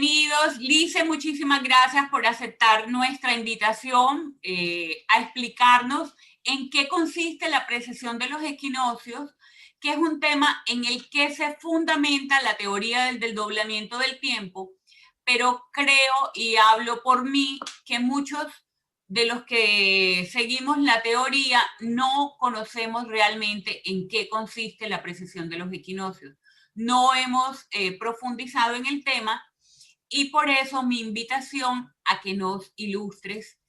bienvenidos. Lice, muchísimas gracias por aceptar nuestra invitación a explicarnos en qué consiste la precesión de los equinoccios, que es un tema en el que se fundamenta la teoría del doblamiento del tiempo, pero creo, y hablo por mí, que muchos de los que seguimos la teoría no conocemos realmente en qué consiste la precesión de los equinoccios. No hemos profundizado en el tema y por eso mi invitación a que nos ilustres.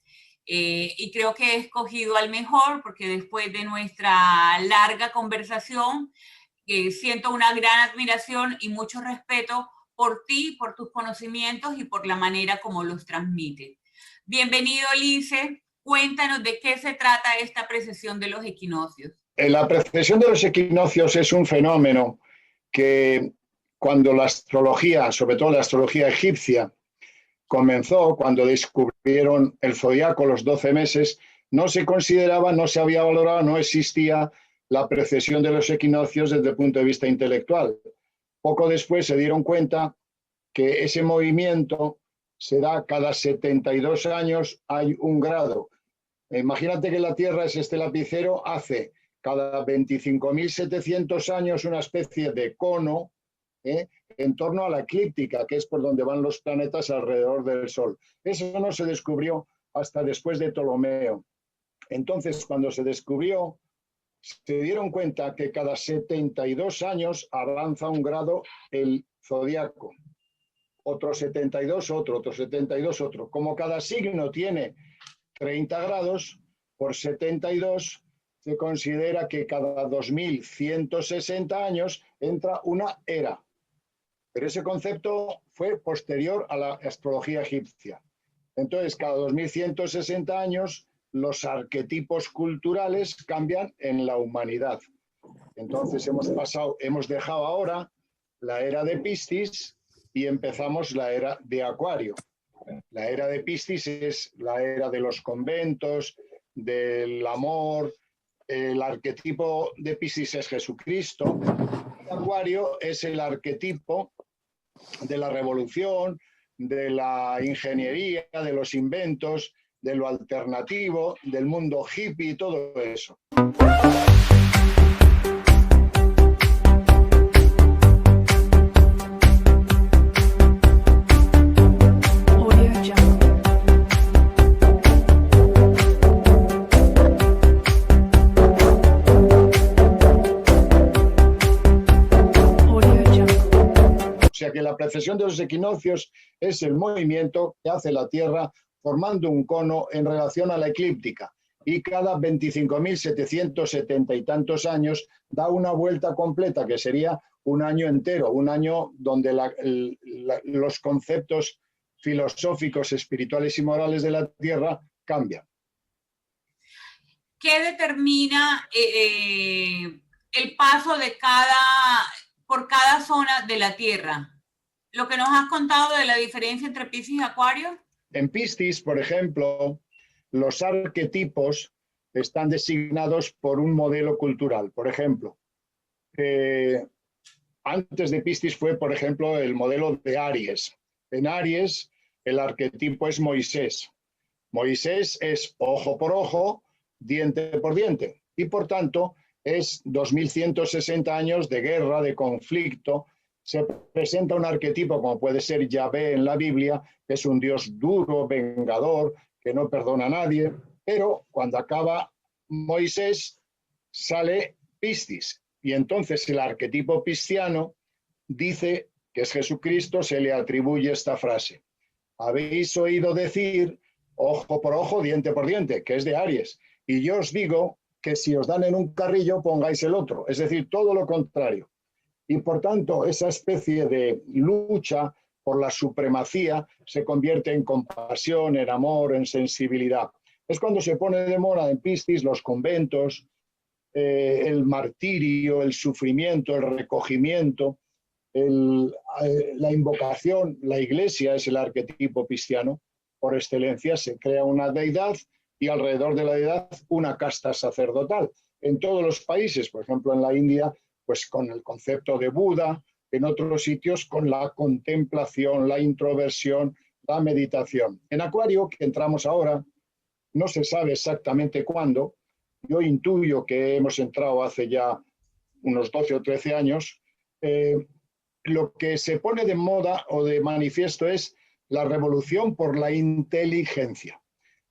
Y creo que he escogido al mejor porque después de nuestra larga conversación siento una gran admiración y mucho respeto por ti, por tus conocimientos y por la manera como los transmites. Bienvenido, Lice. Cuéntanos de qué se trata esta precesión de los equinoccios. La precesión de los equinoccios es un fenómeno que cuando la astrología, sobre todo la astrología egipcia, comenzó, cuando descubrieron el zodiaco, los 12 meses, no se consideraba, no se había valorado, no existía la precesión de los equinoccios desde el punto de vista intelectual. Poco después se dieron cuenta que ese movimiento se da cada 72 años, hay un grado. Imagínate que la Tierra es este lapicero, hace cada 25.700 años una especie de cono en torno a la eclíptica, que es por donde van los planetas alrededor del Sol. Eso no se descubrió hasta después de Ptolomeo. Entonces, cuando se descubrió, se dieron cuenta que cada 72 años avanza un grado el zodiaco. Otro 72, otro 72, otro. Como cada signo tiene 30 grados, por 72 se considera que cada 2160 años entra una era. Pero ese concepto fue posterior a la astrología egipcia. Entonces, cada 2160 años, los arquetipos culturales cambian en la humanidad. Entonces, hemos dejado ahora la era de Piscis y empezamos la era de Acuario. La era de Piscis es la era de los conventos, del amor. El arquetipo de Piscis es Jesucristo. Acuario es el arquetipo de la revolución, de la ingeniería, de los inventos, de lo alternativo, del mundo hippie, todo eso. O sea que la precesión de los equinoccios es el movimiento que hace la Tierra formando un cono en relación a la eclíptica y cada 25.770 y tantos años da una vuelta completa que sería un año entero, un año donde los conceptos filosóficos, espirituales y morales de la Tierra cambian. ¿Qué determina el paso de por cada zona de la Tierra? Lo que nos has contado de la diferencia entre Piscis y Acuario. En Piscis, por ejemplo, los arquetipos están designados por un modelo cultural. Por ejemplo, antes de Piscis fue, por ejemplo, el modelo de Aries. En Aries, el arquetipo es Moisés. Moisés es ojo por ojo, diente por diente. Y por tanto, es 2160 años de guerra, de conflicto. Se presenta un arquetipo como puede ser Yahvé en la Biblia, que es un Dios duro, vengador, que no perdona a nadie. Pero cuando acaba Moisés, sale Piscis. Y entonces el arquetipo pisciano dice que es Jesucristo, se le atribuye esta frase. Habéis oído decir ojo por ojo, diente por diente, que es de Aries. Y yo os digo que si os dan en un carrillo, pongáis el otro. Es decir, todo lo contrario. Y por tanto, esa especie de lucha por la supremacía se convierte en compasión, en amor, en sensibilidad. Es cuando se pone de moda en Piscis los conventos, el martirio, el sufrimiento, el recogimiento, la invocación. La iglesia es el arquetipo pisciano. Por excelencia se crea una deidad y alrededor de la deidad una casta sacerdotal. En todos los países, por ejemplo en la India, pues con el concepto de Buda, en otros sitios con la contemplación, la introversión, la meditación. En Acuario, que entramos ahora, no se sabe exactamente cuándo. Yo intuyo que hemos entrado hace ya unos 12 o 13 años. Lo que se pone de moda o de manifiesto es la revolución por la inteligencia.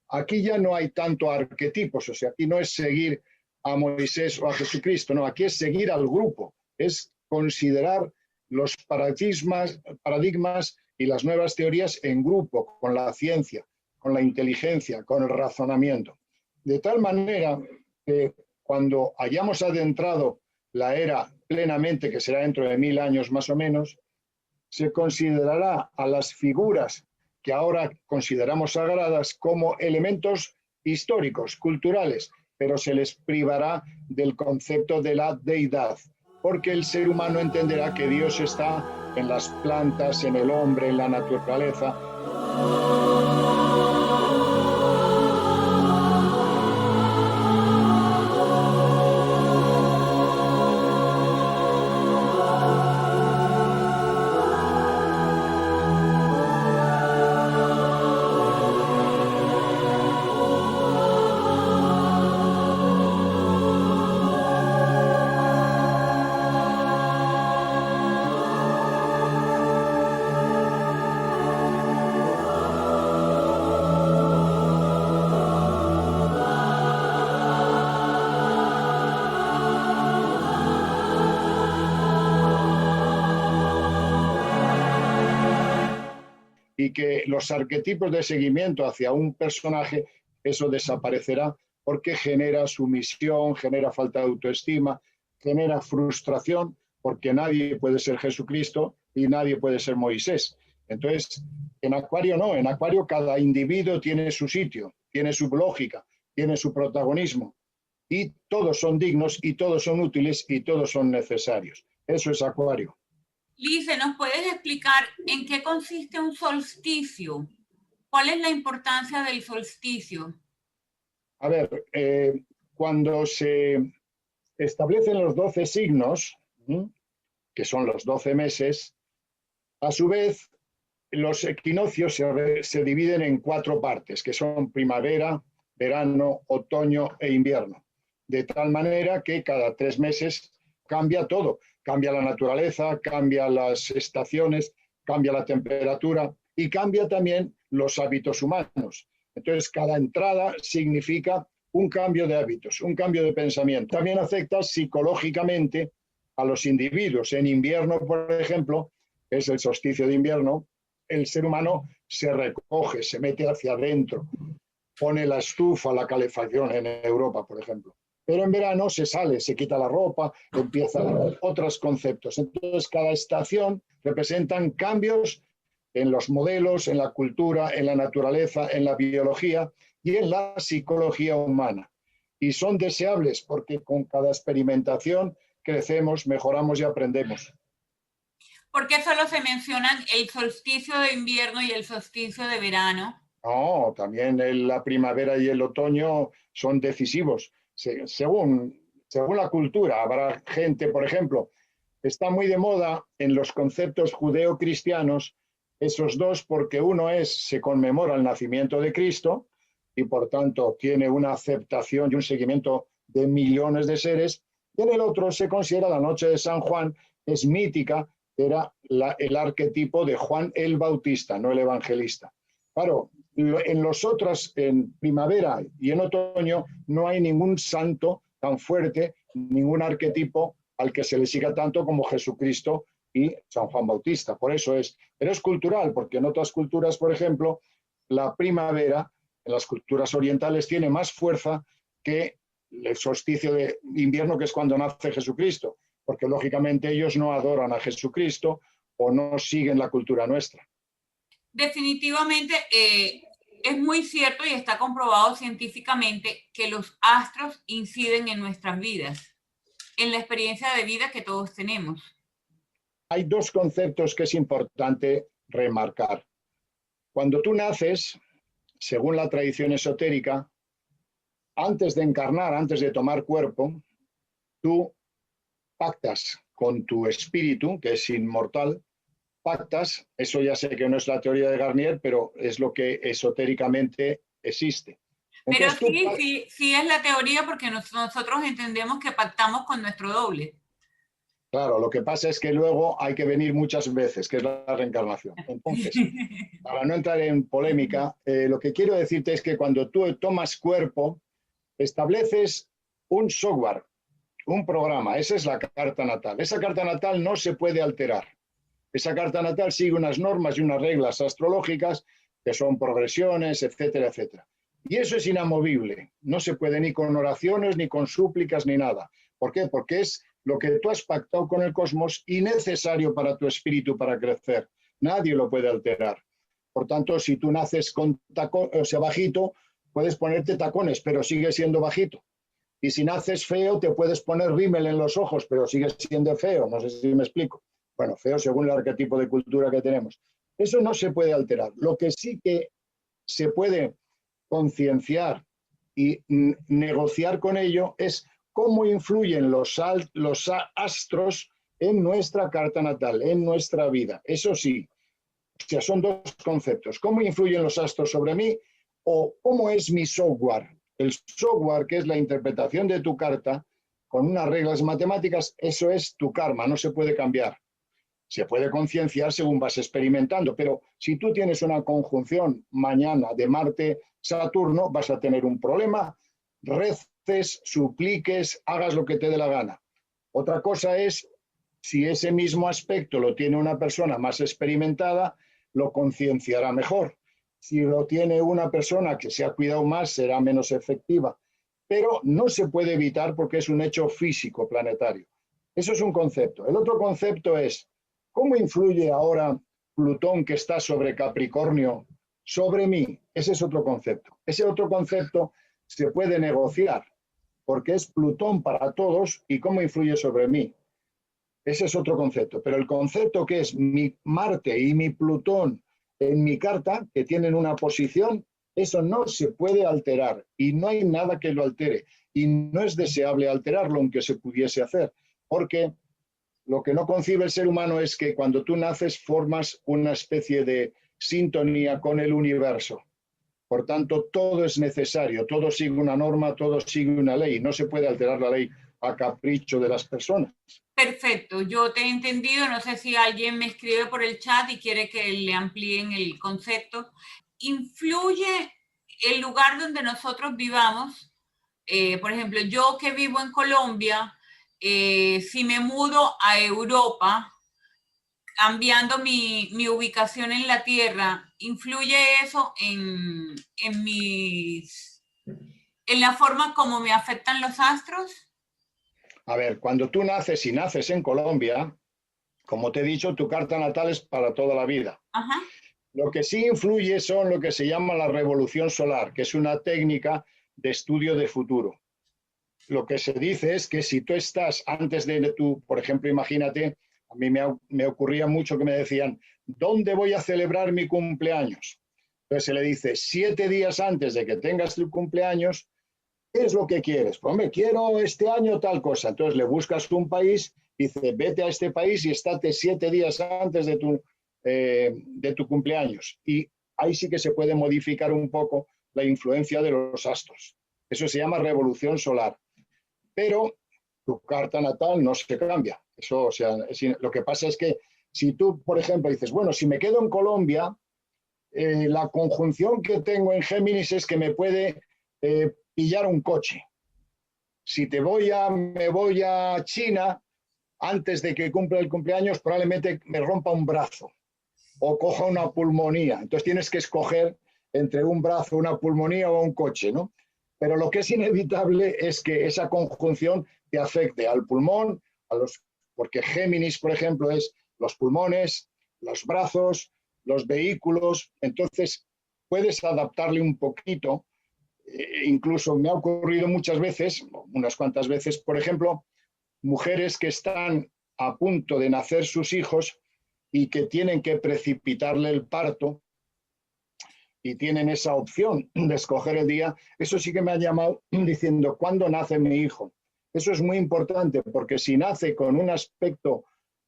Aquí ya no hay tanto arquetipos, o sea, aquí no es seguir a Moisés o a Jesucristo, no, aquí es seguir al grupo, es considerar los paradigmas y las nuevas teorías en grupo, con la ciencia, con la inteligencia, con el razonamiento. De tal manera que cuando hayamos adentrado la era plenamente, que será dentro de 1000 años más o menos, se considerará a las figuras que ahora consideramos sagradas como elementos históricos, culturales, pero se les privará del concepto de la deidad, porque el ser humano entenderá que Dios está en las plantas, en el hombre, en la naturaleza. Y que los arquetipos de seguimiento hacia un personaje, eso desaparecerá porque genera sumisión, genera falta de autoestima, genera frustración, porque nadie puede ser Jesucristo y nadie puede ser Moisés. Entonces, en Acuario no, en Acuario cada individuo tiene su sitio, tiene su lógica, tiene su protagonismo, y todos son dignos y todos son útiles y todos son necesarios. Eso es Acuario. Lise, ¿nos puedes explicar en qué consiste un solsticio? ¿Cuál es la importancia del solsticio? A ver, cuando se establecen los 12 signos, que son los 12 meses, a su vez los equinoccios se dividen en 4 partes, que son primavera, verano, otoño e invierno. De tal manera que cada 3 meses cambia todo. Cambia la naturaleza, cambia las estaciones, cambia la temperatura y cambia también los hábitos humanos. Entonces, cada entrada significa un cambio de hábitos, un cambio de pensamiento. También afecta psicológicamente a los individuos. En invierno, por ejemplo, es el solsticio de invierno, el ser humano se recoge, se mete hacia adentro, pone la estufa, la calefacción en Europa, por ejemplo. Pero en verano se sale, se quita la ropa, empiezan otros conceptos. Entonces, cada estación representan cambios en los modelos, en la cultura, en la naturaleza, en la biología y en la psicología humana. Y son deseables porque con cada experimentación crecemos, mejoramos y aprendemos. ¿Por qué solo se mencionan el solsticio de invierno y el solsticio de verano? No, también la primavera y el otoño son decisivos. Según la cultura, habrá gente, por ejemplo, está muy de moda en los conceptos judeo-cristianos esos dos, porque uno se conmemora el nacimiento de Cristo y por tanto tiene una aceptación y un seguimiento de millones de seres, y en el otro se considera la noche de San Juan, es mítica, era el arquetipo de Juan el Bautista, no el evangelista. Claro, en los otros, en primavera y en otoño, no hay ningún santo tan fuerte, ningún arquetipo al que se le siga tanto como Jesucristo y San Juan Bautista. Por eso pero es cultural, porque en otras culturas, por ejemplo, la primavera, en las culturas orientales, tiene más fuerza que el solsticio de invierno, que es cuando nace Jesucristo, porque lógicamente ellos no adoran a Jesucristo o no siguen la cultura nuestra. Definitivamente es muy cierto y está comprobado científicamente que los astros inciden en nuestras vidas, en la experiencia de vida que todos tenemos. Hay 2 conceptos que es importante remarcar. Cuando tú naces, según la tradición esotérica, antes de encarnar, antes de tomar cuerpo, tú pactas con tu espíritu, que es inmortal, pactas, eso ya sé que no es la teoría de Garnier, pero es lo que esotéricamente existe. Pero Entonces, sí es la teoría porque nosotros entendemos que pactamos con nuestro doble. claro, lo que pasa es que luego hay que venir muchas veces, que es la reencarnación. Entonces, para no entrar en polémica, lo que quiero decirte es que cuando tú tomas cuerpo, estableces un software, un programa, esa es la carta natal. Esa carta natal no se puede alterar. Esa carta natal sigue unas normas y unas reglas astrológicas que son progresiones, etcétera, etcétera. Y eso es inamovible. No se puede ni con oraciones, ni con súplicas, ni nada. ¿Por qué? Porque es lo que tú has pactado con el cosmos y necesario para tu espíritu para crecer. Nadie lo puede alterar. Por tanto, si tú naces con tacón, o sea, bajito, puedes ponerte tacones, pero sigues siendo bajito. Y si naces feo, te puedes poner rímel en los ojos, pero sigues siendo feo. No sé si me explico. Bueno, feo según el arquetipo de cultura que tenemos. Eso no se puede alterar. Lo que sí que se puede concienciar y negociar con ello es cómo influyen los astros en nuestra carta natal, en nuestra vida. Eso sí, o sea, son dos conceptos. ¿Cómo influyen los astros sobre mí o cómo es mi software? El software, que es la interpretación de tu carta, con unas reglas matemáticas, eso es tu karma, no se puede cambiar. Se puede concienciar según vas experimentando, pero si tú tienes una conjunción mañana de Marte-Saturno, vas a tener un problema, reces, supliques, hagas lo que te dé la gana. Otra cosa es, si ese mismo aspecto lo tiene una persona más experimentada, lo concienciará mejor. Si lo tiene una persona que se ha cuidado más, será menos efectiva. Pero no se puede evitar porque es un hecho físico planetario. Eso es un concepto. El otro concepto es, ¿cómo influye ahora Plutón, que está sobre Capricornio, sobre mí? Ese es otro concepto. Ese otro concepto se puede negociar, porque es Plutón para todos y cómo influye sobre mí. Ese es otro concepto. Pero el concepto que es mi Marte y mi Plutón en mi carta, que tienen una posición, eso no se puede alterar y no hay nada que lo altere. Y no es deseable alterarlo, aunque se pudiese hacer, porque lo que no concibe el ser humano es que cuando tú naces formas una especie de sintonía con el universo. Por tanto, todo es necesario, todo sigue una norma, todo sigue una ley. No se puede alterar la ley a capricho de las personas. Perfecto, yo te he entendido. No sé si alguien me escribe por el chat y quiere que le amplíen el concepto. ¿Influye el lugar donde nosotros vivamos? Por ejemplo, yo que vivo en Colombia, si me mudo a Europa, cambiando mi ubicación en la Tierra, ¿influye eso en la forma como me afectan los astros? A ver, cuando tú naces y naces en Colombia, como te he dicho, tu carta natal es para toda la vida. Ajá. Lo que sí influye son lo que se llama la revolución solar, que es una técnica de estudio de futuro. Lo que se dice es que si tú estás antes de tu, por ejemplo, imagínate, a mí me ocurría mucho que me decían, ¿dónde voy a celebrar mi cumpleaños? Entonces se le dice, 7 días antes de que tengas tu cumpleaños, ¿qué es lo que quieres? Pues hombre, quiero este año tal cosa. Entonces le buscas un país, dice, vete a este país y estate 7 días antes de tu cumpleaños. Y ahí sí que se puede modificar un poco la influencia de los astros. Eso se llama revolución solar. Pero tu carta natal no se cambia. Eso, o sea, lo que pasa es que si tú, por ejemplo, dices, bueno, si me quedo en Colombia, la conjunción que tengo en Géminis es que me puede pillar un coche. Si me voy a China, antes de que cumpla el cumpleaños, probablemente me rompa un brazo o coja una pulmonía. Entonces tienes que escoger entre un brazo, una pulmonía o un coche, ¿no? Pero lo que es inevitable es que esa conjunción te afecte al pulmón, porque Géminis, por ejemplo, es los pulmones, los brazos, los vehículos. Entonces puedes adaptarle un poquito. Incluso me ha ocurrido muchas veces, unas cuantas veces, por ejemplo, mujeres que están a punto de nacer sus hijos y que tienen que precipitarle el parto y tienen esa opción de escoger el día. Eso sí que me ha llamado diciendo, ¿cuándo nace mi hijo? Eso es muy importante porque si nace con un aspecto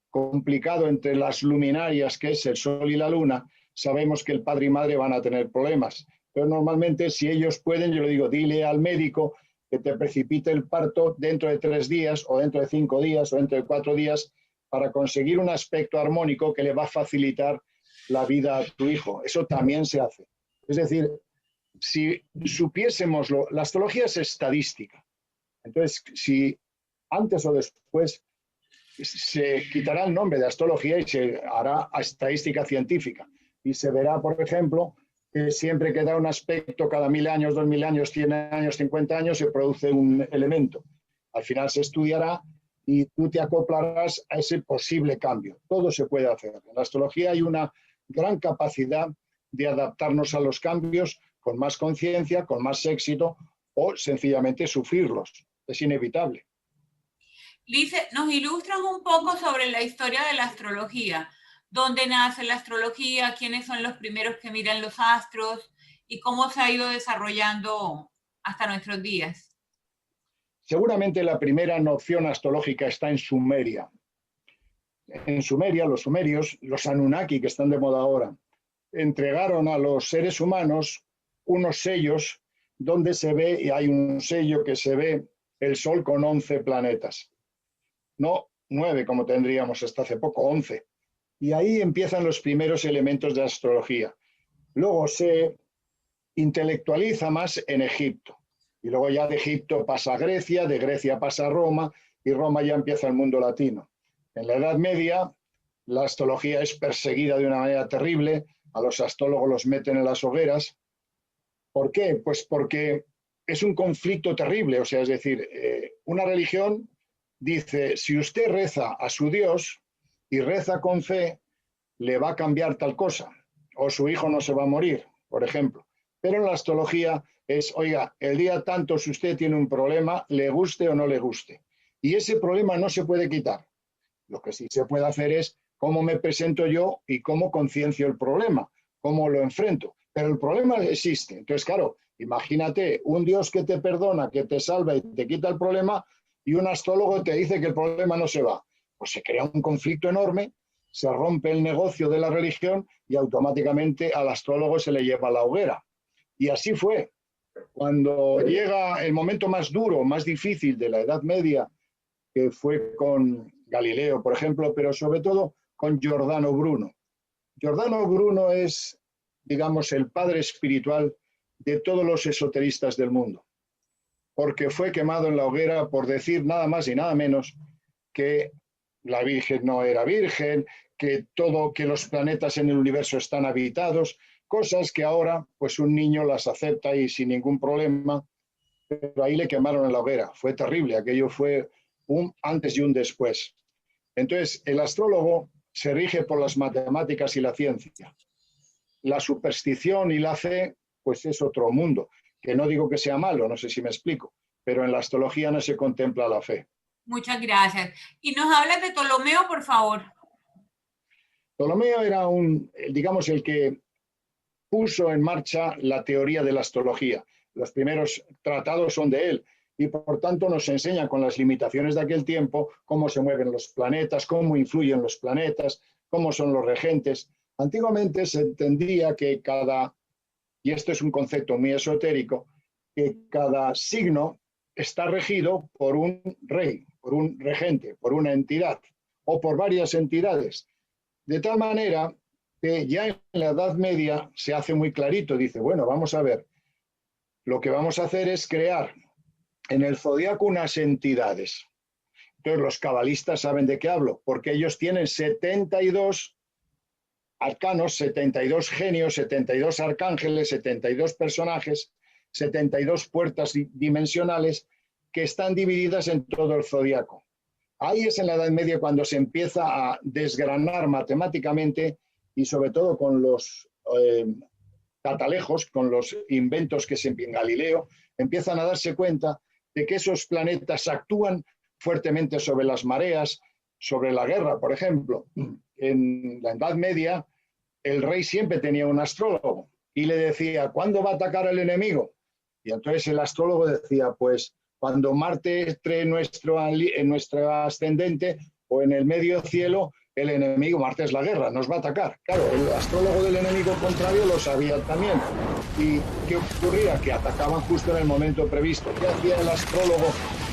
complicado entre las luminarias, que es el Sol y la Luna, sabemos que el padre y madre van a tener problemas. Pero normalmente, si ellos pueden, yo le digo, dile al médico que te precipite el parto dentro de 3 días, o dentro de 5 días, o dentro de 4 días, para conseguir un aspecto armónico que le va a facilitar la vida a tu hijo. Eso también se hace. Es decir, si supiésemos, la astrología es estadística. Entonces, si antes o después se quitará el nombre de astrología y se hará estadística científica. Y se verá, por ejemplo, que siempre que da un aspecto cada 1000 años, 2000 años, 100 años, 50 años, se produce un elemento. Al final se estudiará y tú te acoplarás a ese posible cambio. Todo se puede hacer. En la astrología hay una gran capacidad de adaptarnos a los cambios con más conciencia, con más éxito o sencillamente sufrirlos. Es inevitable. Lice, ¿nos ilustras un poco sobre la historia de la astrología? ¿Dónde nace la astrología? ¿Quiénes son los primeros que miran los astros? ¿Y cómo se ha ido desarrollando hasta nuestros días? Seguramente la primera noción astrológica está en Sumeria. En Sumeria, los sumerios, los Anunnaki, que están de moda ahora, entregaron a los seres humanos unos sellos donde se ve, y hay un sello que se ve el Sol con 11 planetas. No 9 como tendríamos hasta hace poco, 11. Y ahí empiezan los primeros elementos de astrología. Luego se intelectualiza más en Egipto. Y luego ya de Egipto pasa a Grecia, de Grecia pasa a Roma, y Roma ya empieza el mundo latino. En la Edad Media, la astrología es perseguida de una manera terrible, a los astrólogos los meten en las hogueras. ¿Por qué? Pues porque es un conflicto terrible, o sea, es decir, una religión dice, si usted reza a su Dios y reza con fe, le va a cambiar tal cosa, o su hijo no se va a morir, por ejemplo. Pero en la astrología es, oiga, el día tanto si usted tiene un problema, le guste o no le guste. Y ese problema no se puede quitar. Lo que sí se puede hacer es cómo me presento yo y cómo conciencio el problema, cómo lo enfrento. Pero el problema existe. Entonces, claro, imagínate un Dios que te perdona, que te salva y te quita el problema, y un astrólogo te dice que el problema no se va. Pues se crea un conflicto enorme, se rompe el negocio de la religión y automáticamente al astrólogo se le lleva a la hoguera. Y así fue. Cuando llega el momento más duro, más difícil de la Edad Media, que fue con Galileo, por ejemplo, pero sobre todo con Giordano Bruno. Giordano Bruno es, digamos, el padre espiritual de todos los esoteristas del mundo, porque fue quemado en la hoguera por decir nada más y nada menos que la Virgen no era virgen, que los planetas en el universo están habitados, cosas que ahora pues un niño las acepta y sin ningún problema, pero ahí le quemaron en la hoguera. Fue terrible, aquello fue un antes y un después. Entonces, el astrólogo se rige por las matemáticas y la ciencia. La superstición y la fe, pues es otro mundo, que no digo que sea malo, no sé si me explico, pero en la astrología no se contempla la fe. Muchas gracias. Y nos hablas de Ptolomeo, por favor. Ptolomeo era digamos, el que puso en marcha la teoría de la astrología. Los primeros tratados son de él y por tanto nos enseña con las limitaciones de aquel tiempo cómo se mueven los planetas, cómo influyen los planetas, cómo son los regentes. Antiguamente se entendía que y esto es un concepto muy esotérico, que cada signo está regido por un rey, por un regente, por una entidad o por varias entidades. De tal manera que ya en la Edad Media se hace muy clarito, dice, bueno, vamos a ver, lo que vamos a hacer es crear en el zodiaco unas entidades. Entonces los cabalistas saben de qué hablo, porque ellos tienen 72 arcanos, 72 genios, 72 arcángeles, 72 personajes, 72 puertas dimensionales que están divididas en todo el zodiaco. Ahí es en la Edad Media cuando se empieza a desgranar matemáticamente y sobre todo con los catalejos, con los inventos que se en Galileo, empiezan a darse cuenta de que esos planetas actúan fuertemente sobre las mareas, sobre la guerra, por ejemplo. En la Edad Media, el rey siempre tenía un astrólogo y le decía, ¿cuándo va a atacar el enemigo? Y entonces el astrólogo decía, pues cuando Marte entre en nuestro ascendente o en el medio cielo, el enemigo, Marte es la guerra, nos va a atacar. Claro, el astrólogo del enemigo contrario lo sabía también. ¿Y qué ocurría? Que atacaban justo en el momento previsto. ¿Qué hacía el astrólogo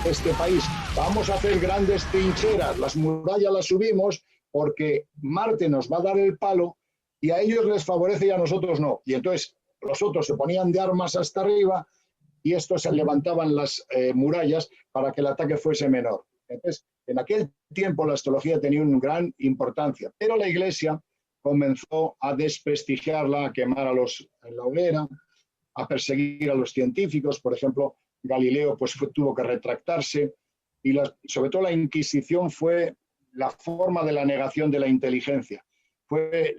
de este país? Vamos a hacer grandes trincheras, las murallas las subimos porque Marte nos va a dar el palo y a ellos les favorece y a nosotros no. Y entonces los otros se ponían de armas hasta arriba y estos se levantaban las murallas para que el ataque fuese menor. Entonces, en aquel tiempo la astrología tenía una gran importancia, pero la Iglesia comenzó a desprestigiarla, a quemar en la hoguera, a perseguir a los científicos. Por ejemplo, Galileo pues, tuvo que retractarse y sobre todo la Inquisición fue la forma de la negación de la inteligencia. Fue,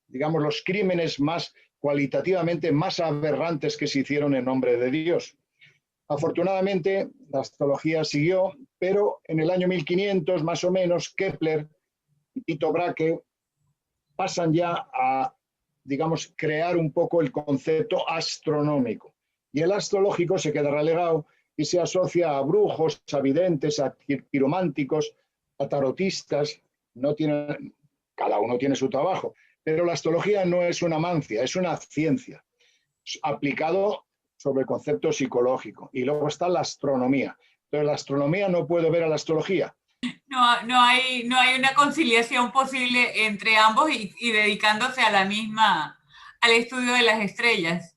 digamos, los crímenes más cualitativamente más aberrantes que se hicieron en nombre de Dios. Afortunadamente, la astrología siguió, pero en el año 1500, más o menos, Kepler y Tycho Brahe pasan ya a, digamos, crear un poco el concepto astronómico. Y el astrológico se queda relegado y se asocia a brujos, a videntes, a quirománticos, a tarotistas. Cada uno tiene su trabajo, pero la astrología no es una mancia, es una ciencia aplicado sobre el concepto psicológico. Y luego está la astronomía. Entonces, la astronomía no puede ver a la astrología. No hay una conciliación posible entre ambos y dedicándose a al estudio de las estrellas.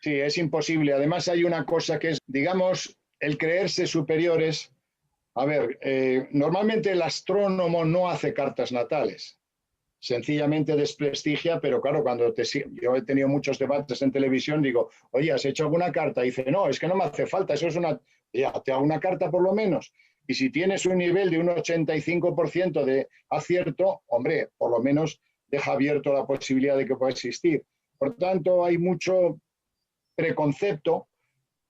Sí, es imposible. Además, hay una cosa que es, digamos, el creerse superiores. A ver, normalmente el astrónomo no hace cartas natales. Sencillamente desprestigia, pero claro, yo he tenido muchos debates en televisión, digo, oye, ¿has hecho alguna carta? Y dice, no, es que no me hace falta, eso es ya, te hago una carta por lo menos. Y si tienes un nivel de un 85% de acierto, hombre, por lo menos deja abierto la posibilidad de que pueda existir. Por tanto, hay mucho preconcepto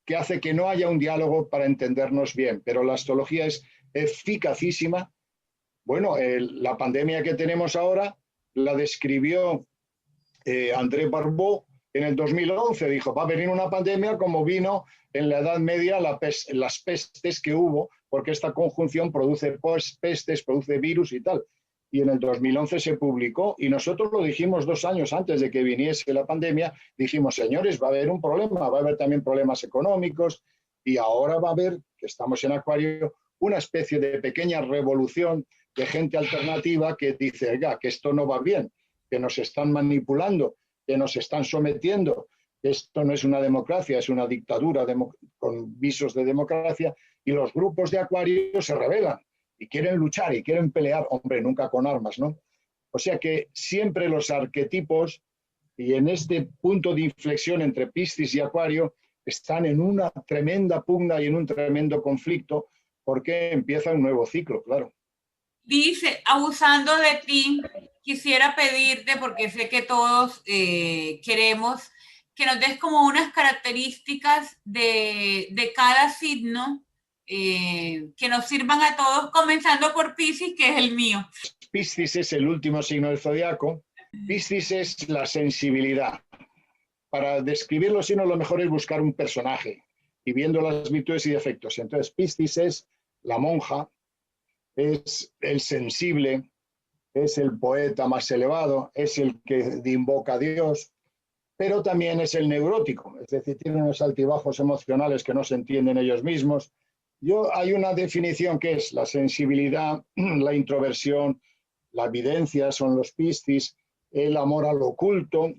que hace que no haya un diálogo para entendernos bien, pero la astrología es eficacísima. Bueno, la pandemia que tenemos ahora la describió André Barbeau en el 2011. Dijo, va a venir una pandemia como vino en la Edad Media las pestes que hubo, porque esta conjunción produce pestes, produce virus y tal. Y en el 2011 se publicó y nosotros lo dijimos 2 años antes de que viniese la pandemia. Dijimos, señores, va a haber un problema, va a haber también problemas económicos y ahora va a haber, que estamos en Acuario, una especie de pequeña revolución de gente alternativa que dice, oiga, que esto no va bien, que nos están manipulando, que nos están sometiendo, que esto no es una democracia, es una dictadura con visos de democracia, y los grupos de Acuario se rebelan y quieren luchar y quieren pelear, hombre, nunca con armas, ¿no? O sea que siempre los arquetipos, y en este punto de inflexión entre Piscis y Acuario, están en una tremenda pugna y en un tremendo conflicto, porque empieza un nuevo ciclo, claro. Dice, abusando de ti, quisiera pedirte, porque sé que todos queremos, que nos des como unas características de cada signo que nos sirvan a todos, comenzando por Piscis, que es el mío. Piscis es el último signo del zodiaco. Piscis es la sensibilidad. Para describir los signos lo mejor es buscar un personaje y viendo las virtudes y defectos. Entonces, Piscis es la monja, es el sensible, es el poeta más elevado, es el que invoca a Dios, pero también es el neurótico, es decir, tiene unos altibajos emocionales que no se entienden ellos mismos. Hay una definición que es la sensibilidad, la introversión, la evidencia son los Piscis, el amor al oculto,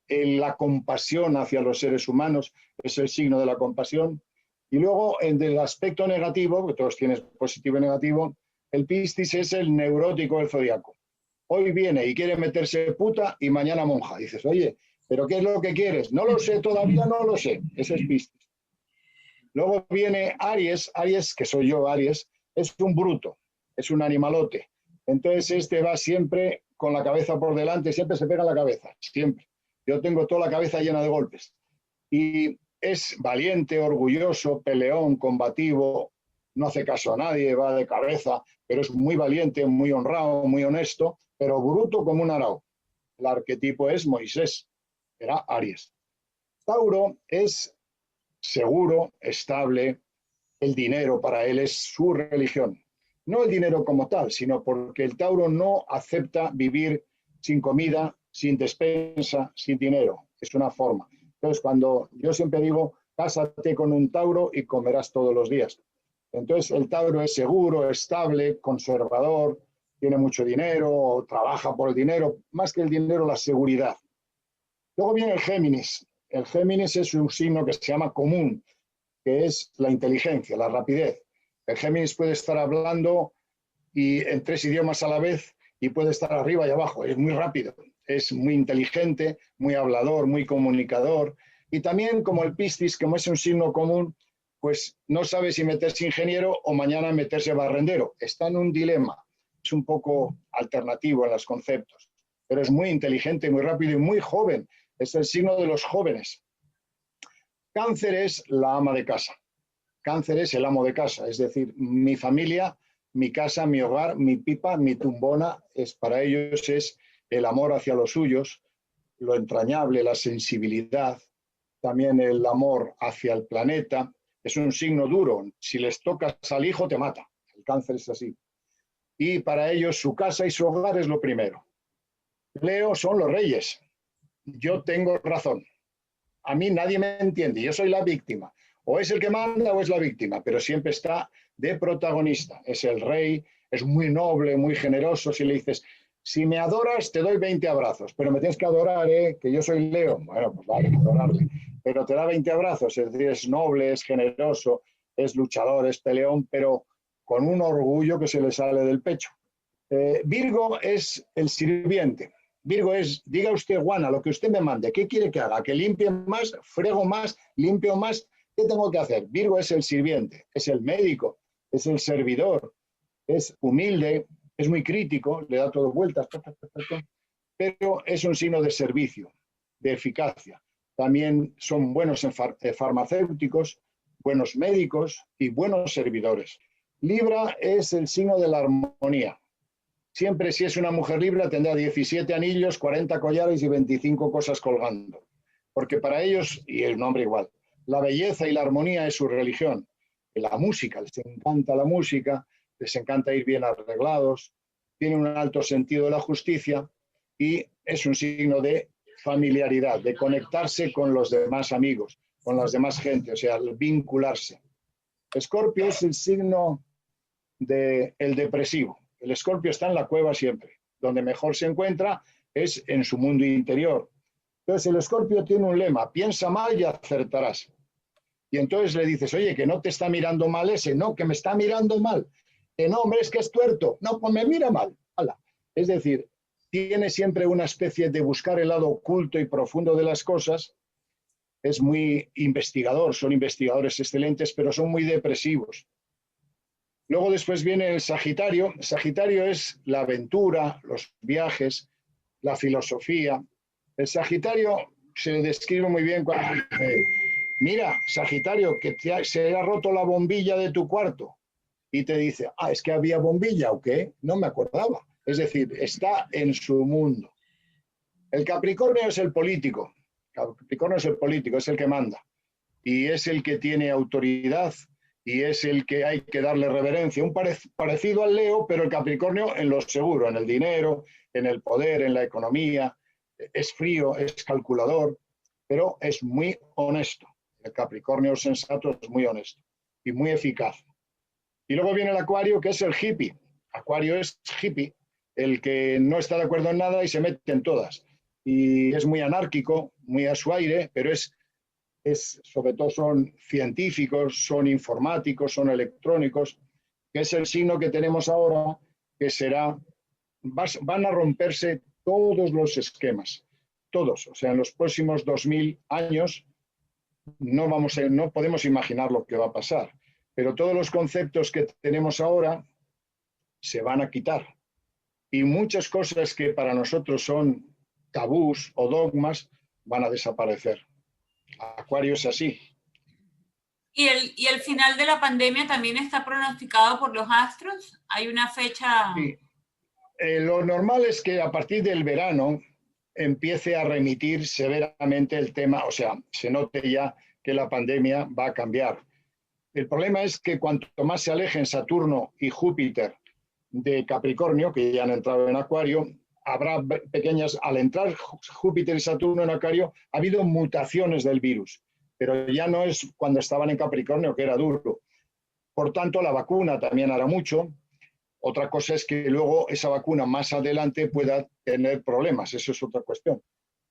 la compasión hacia los seres humanos es el signo de la compasión. Y luego, en el aspecto negativo, que todos tienen positivo y negativo, el Piscis es el neurótico del zodiaco. Hoy viene y quiere meterse puta y mañana monja. Dices, oye, ¿pero qué es lo que quieres? No lo sé, todavía no lo sé. Ese es Piscis. Luego viene Aries, que soy yo, Aries, es un bruto, es un animalote. Entonces este va siempre con la cabeza por delante, siempre se pega en la cabeza, siempre. Yo tengo toda la cabeza llena de golpes. Y es valiente, orgulloso, peleón, combativo, no hace caso a nadie, va de cabeza, pero es muy valiente, muy honrado, muy honesto, pero bruto como un arao. El arquetipo es Moisés, era Aries. Tauro es seguro, estable. El dinero para él es su religión. No el dinero como tal, sino porque el Tauro no acepta vivir sin comida, sin despensa, sin dinero. Es una forma. Entonces, cuando yo siempre digo, cásate con un Tauro y comerás todos los días. Entonces, el Tauro es seguro, estable, conservador, tiene mucho dinero, trabaja por el dinero, más que el dinero, la seguridad. Luego viene el Géminis. El Géminis es un signo que se llama común, que es la inteligencia, la rapidez. El Géminis puede estar hablando y en 3 idiomas a la vez y puede estar arriba y abajo. Es muy rápido, es muy inteligente, muy hablador, muy comunicador. Y también como el Piscis, como es un signo común, pues no sabe si meterse ingeniero o mañana meterse barrendero. Está en un dilema. Es un poco alternativo en los conceptos, pero es muy inteligente, muy rápido y muy joven. Es el signo de los jóvenes. Cáncer es la ama de casa. Cáncer es el amo de casa, es decir, mi familia, mi casa, mi hogar, mi pipa, mi tumbona, para ellos es el amor hacia los suyos, lo entrañable, la sensibilidad, también el amor hacia el planeta. Es un signo duro. Si les tocas al hijo, te mata. El cáncer es así. Y para ellos su casa y su hogar es lo primero. Leo son los reyes. Yo tengo razón. A mí nadie me entiende. Yo soy la víctima. O es el que manda o es la víctima, pero siempre está de protagonista. Es el rey, es muy noble, muy generoso. Si le dices, si me adoras, te doy 20 abrazos, pero me tienes que adorar, que yo soy Leo. Bueno, pues vale, adorarle. Pero te da 20 abrazos, es decir, es noble, es generoso, es luchador, es peleón, pero con un orgullo que se le sale del pecho. Virgo es el sirviente. Virgo es, diga usted, Juana, lo que usted me mande, ¿qué quiere que haga? ¿Que limpie más, frego más, limpio más? ¿Qué tengo que hacer? Virgo es el sirviente, es el médico, es el servidor, es humilde, es muy crítico, le da todo vueltas, pero es un signo de servicio, de eficacia. También son buenos farmacéuticos, buenos médicos y buenos servidores. Libra es el signo de la armonía. Siempre si es una mujer Libra tendrá 17 anillos, 40 collares y 25 cosas colgando. Porque para ellos, y el nombre igual, la belleza y la armonía es su religión. La música, les encanta la música, les encanta ir bien arreglados, tienen un alto sentido de la justicia y es un signo de familiaridad, de conectarse con los demás amigos, con las demás gente, o sea, vincularse. Escorpio es el signo del depresivo. El Escorpio está en la cueva siempre. Donde mejor se encuentra es en su mundo interior. Entonces el Escorpio tiene un lema, piensa mal y acertarás. Y entonces le dices, oye, que no te está mirando mal ese, no, que me está mirando mal. Que no, hombre, es que es tuerto. No, pues me mira mal. ¡Hala! Es decir, tiene siempre una especie de buscar el lado oculto y profundo de las cosas. Es muy investigador, son investigadores excelentes, pero son muy depresivos. Luego después viene el Sagitario. Sagitario es la aventura, los viajes, la filosofía. El Sagitario se le describe muy bien cuando dice, mira, Sagitario, que se ha roto la bombilla de tu cuarto. Y te dice, ah, es que había bombilla, ¿o qué? No me acordaba. Es decir, está en su mundo. El Capricornio es el político. Capricornio es el político, es el que manda. Y es el que tiene autoridad y es el que hay que darle reverencia. Un parecido al Leo, pero el Capricornio en lo seguro, en el dinero, en el poder, en la economía. Es frío, es calculador, pero es muy honesto. El Capricornio sensato es muy honesto y muy eficaz. Y luego viene el Acuario, que es el hippie. Acuario es hippie, el que no está de acuerdo en nada y se mete en todas. Y es muy anárquico, muy a su aire, pero sobre todo son científicos, son informáticos, son electrónicos, que es el signo que tenemos ahora, que van a romperse todos los esquemas, todos. O sea, en los próximos 2000 años no podemos imaginar lo que va a pasar, pero todos los conceptos que tenemos ahora se van a quitar. Y muchas cosas que para nosotros son tabús o dogmas van a desaparecer. Acuario es así. ¿Y el final de la pandemia también está pronosticado por los astros? ¿Hay una fecha? Sí. Lo normal es que a partir del verano empiece a remitir severamente el tema, o sea, se note ya que la pandemia va a cambiar. El problema es que cuanto más se alejen Saturno y Júpiter de Capricornio, que ya han entrado en Acuario, habrá pequeñas, al entrar Júpiter y Saturno en Acuario, ha habido mutaciones del virus, pero ya no es cuando estaban en Capricornio, que era duro. Por tanto, la vacuna también hará mucho. Otra cosa es que luego esa vacuna más adelante pueda tener problemas, eso es otra cuestión.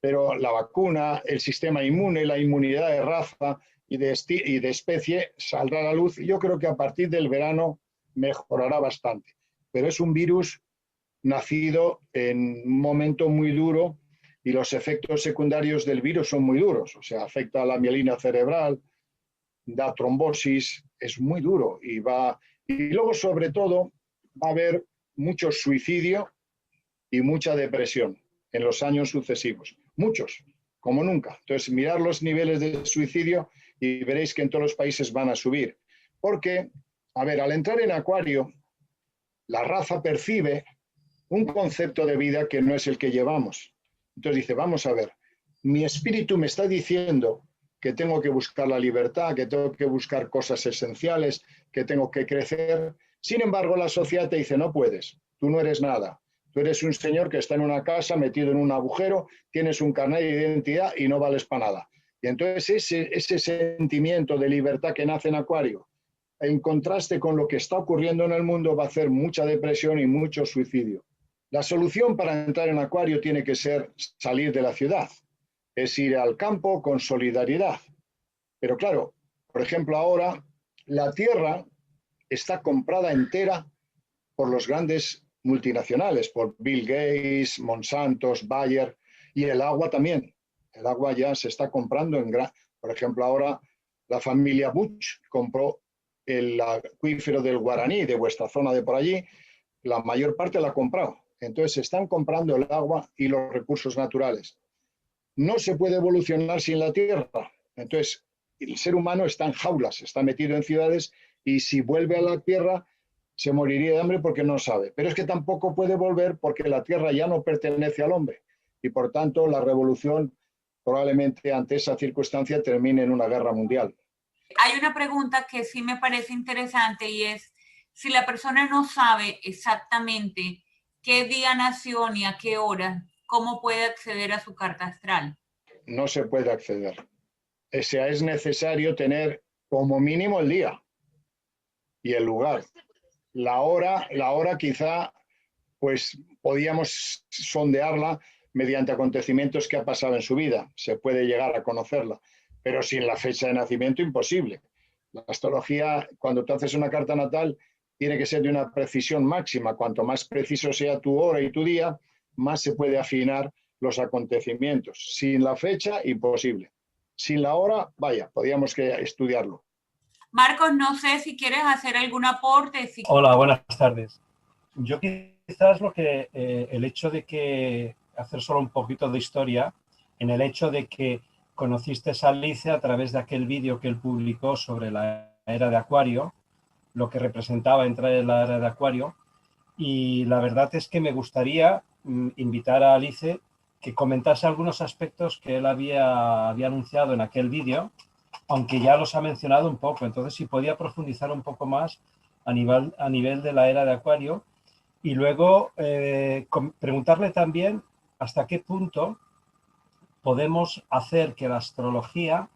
Pero la vacuna, el sistema inmune, la inmunidad de raza y de especie saldrá a la luz. Yo creo que a partir del verano mejorará bastante. Pero es un virus nacido en un momento muy duro y los efectos secundarios del virus son muy duros. O sea, afecta a la mielina cerebral, da trombosis, es muy duro. Y luego, sobre todo, va a haber mucho suicidio y mucha depresión en los años sucesivos. Muchos, como nunca. Entonces, mirar los niveles de suicidio y veréis que en todos los países van a subir. Porque, a ver, al entrar en Acuario, la raza percibe un concepto de vida que no es el que llevamos. Entonces dice, vamos a ver, mi espíritu me está diciendo que tengo que buscar la libertad, que tengo que buscar cosas esenciales, que tengo que crecer. Sin embargo, la sociedad te dice, no puedes, tú no eres nada. Tú eres un señor que está en una casa metido en un agujero, tienes un carnet de identidad y no vales para nada. Y entonces ese sentimiento de libertad que nace en Acuario, en contraste con lo que está ocurriendo en el mundo, va a hacer mucha depresión y mucho suicidio. La solución para entrar en Acuario tiene que ser salir de la ciudad, es ir al campo con solidaridad. Pero claro, por ejemplo, ahora la tierra está comprada entera por los grandes multinacionales, por Bill Gates, Monsanto, Bayer, y el agua también. El agua ya se está comprando en gran... Por ejemplo, ahora la familia Bush compró el acuífero del Guaraní, de vuestra zona de por allí, la mayor parte la ha comprado. Entonces se están comprando el agua y los recursos naturales. No se puede evolucionar sin la tierra. Entonces el ser humano está en jaulas, está metido en ciudades y si vuelve a la tierra se moriría de hambre porque no sabe. Pero es que tampoco puede volver porque la tierra ya no pertenece al hombre y por tanto la revolución probablemente ante esa circunstancia termine en una guerra mundial. Hay una pregunta que sí me parece interesante y es si la persona no sabe exactamente qué día nació ni a qué hora, ¿cómo puede acceder a su carta astral? No se puede acceder. O sea, es necesario tener como mínimo el día y el lugar. La hora quizá, pues podíamos sondearla mediante acontecimientos que ha pasado en su vida. Se puede llegar a conocerla, pero sin la fecha de nacimiento, imposible. La astrología, cuando tú haces una carta natal, tiene que ser de una precisión máxima. Cuanto más preciso sea tu hora y tu día, más se puede afinar los acontecimientos. Sin la fecha, imposible. Sin la hora, vaya, podríamos que estudiarlo. Marcos, no sé si quieres hacer algún aporte. Hola, buenas tardes. Yo quizás el hecho de que, hacer solo un poquito de historia, en el hecho de que conociste a Alice a través de aquel vídeo que él publicó sobre la era de Acuario, lo que representaba entrar en la era de Acuario, y la verdad es que me gustaría invitar a Alice que comentase algunos aspectos que él había anunciado en aquel vídeo, aunque ya los ha mencionado un poco. Entonces, si podía profundizar un poco más a nivel de la era de Acuario y luego preguntarle también hasta qué punto podemos hacer que la astrología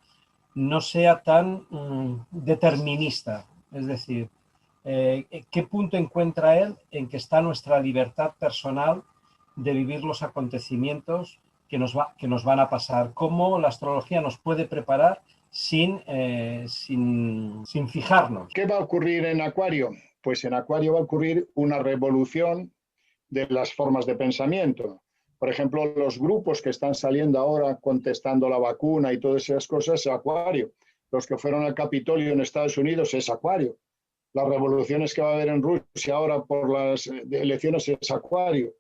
no sea tan determinista. Es decir, ¿qué punto encuentra él en que está nuestra libertad personal de vivir los acontecimientos que nos van a pasar? ¿Cómo la astrología nos puede preparar sin fijarnos? ¿Qué va a ocurrir en Acuario? Pues en Acuario va a ocurrir una revolución de las formas de pensamiento. Por ejemplo, los grupos que están saliendo ahora contestando la vacuna y todas esas cosas es Acuario. Los que fueron al Capitolio en Estados Unidos es Acuario. Las revoluciones que va a haber en Rusia ahora por las elecciones es Acuario.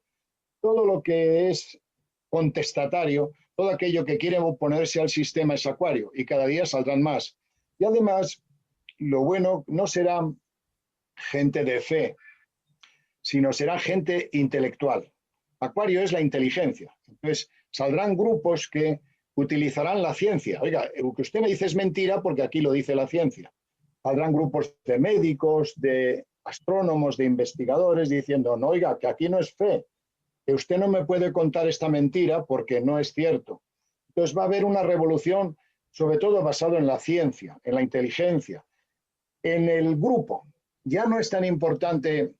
Todo lo que es contestatario, todo aquello que quiere oponerse al sistema es Acuario y cada día saldrán más. Y además, lo bueno no será gente de fe, sino será gente intelectual. Acuario es la inteligencia. Entonces, saldrán grupos que utilizarán la ciencia. Oiga, lo que usted me dice es mentira porque aquí lo dice la ciencia. Habrán grupos de médicos, de astrónomos, de investigadores diciendo, no, oiga, que aquí no es fe, que usted no me puede contar esta mentira porque no es cierto. Entonces va a haber una revolución, sobre todo basado en la ciencia, en la inteligencia, en el grupo. Ya no es tan importante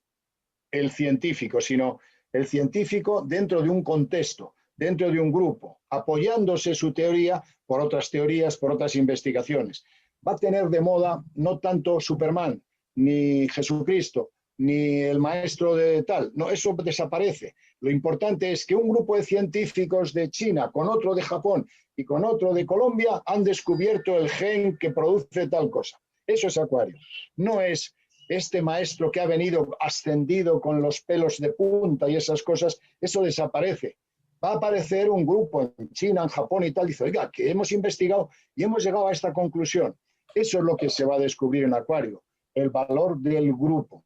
el científico, sino el científico dentro de un contexto, dentro de un grupo, apoyándose su teoría por otras teorías, por otras investigaciones. Va a tener de moda no tanto Superman, ni Jesucristo, ni el maestro de tal. No, eso desaparece. Lo importante es que un grupo de científicos de China, con otro de Japón y con otro de Colombia, han descubierto el gen que produce tal cosa. Eso es Acuario. No es este maestro que ha venido ascendido con los pelos de punta y esas cosas. Eso desaparece. Va a aparecer un grupo en China, en Japón y tal, dice, oiga, que hemos investigado y hemos llegado a esta conclusión. Eso es lo que se va a descubrir en Acuario, el valor del grupo.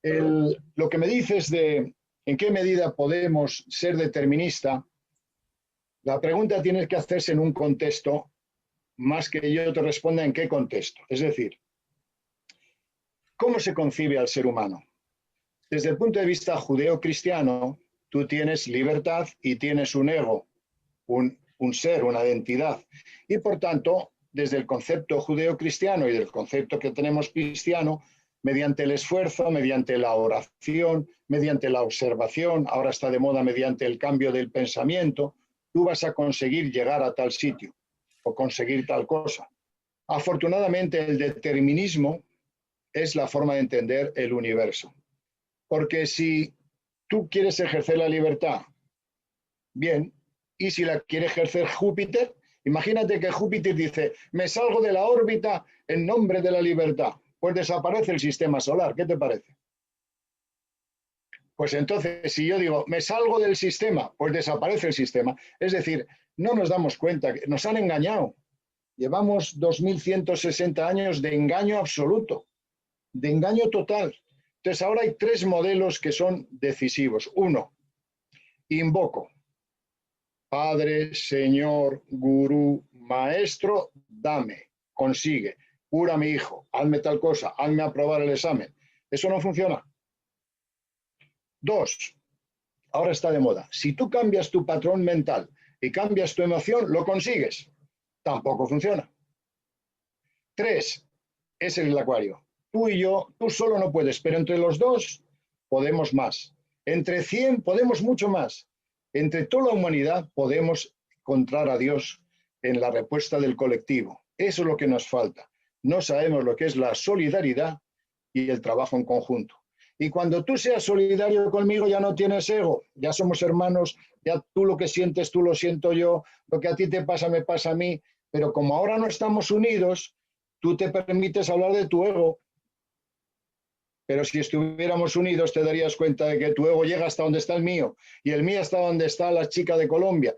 Lo que me dices de en qué medida podemos ser determinista, la pregunta tiene que hacerse en un contexto más que yo te responda en qué contexto. Es decir, ¿cómo se concibe al ser humano? Desde el punto de vista judeo-cristiano, tú tienes libertad y tienes un ego, un ser, una identidad. Y por tanto, desde el concepto judeo-cristiano y del concepto que tenemos cristiano, mediante el esfuerzo, mediante la oración, mediante la observación, ahora está de moda mediante el cambio del pensamiento, tú vas a conseguir llegar a tal sitio o conseguir tal cosa. Afortunadamente, el determinismo es la forma de entender el universo. Porque si tú quieres ejercer la libertad, bien, y si la quiere ejercer Júpiter, imagínate que Júpiter dice, me salgo de la órbita en nombre de la libertad, pues desaparece el sistema solar, ¿qué te parece? Pues entonces, si yo digo, me salgo del sistema, pues desaparece el sistema. Es decir, no nos damos cuenta, que nos han engañado. Llevamos 2160 años de engaño absoluto, de engaño total. Entonces ahora hay tres modelos que son decisivos. Uno, invoco. Padre, Señor, Gurú, Maestro, dame, consigue, cura a mi hijo, hazme tal cosa, hazme aprobar el examen. Eso no funciona. Dos, ahora está de moda. Si tú cambias tu patrón mental y cambias tu emoción, lo consigues. Tampoco funciona. Tres, es el Acuario. Tú y yo, tú solo no puedes, pero entre los dos podemos más. Entre 100 podemos mucho más. Entre toda la humanidad podemos encontrar a Dios en la respuesta del colectivo. Eso es lo que nos falta. No sabemos lo que es la solidaridad y el trabajo en conjunto. Y cuando tú seas solidario conmigo ya no tienes ego, ya somos hermanos, ya tú lo que sientes, tú lo siento yo, lo que a ti te pasa, me pasa a mí, pero como ahora no estamos unidos, tú te permites hablar de tu ego. Pero si estuviéramos unidos te darías cuenta de que tu ego llega hasta donde está el mío y el mío hasta donde está la chica de Colombia.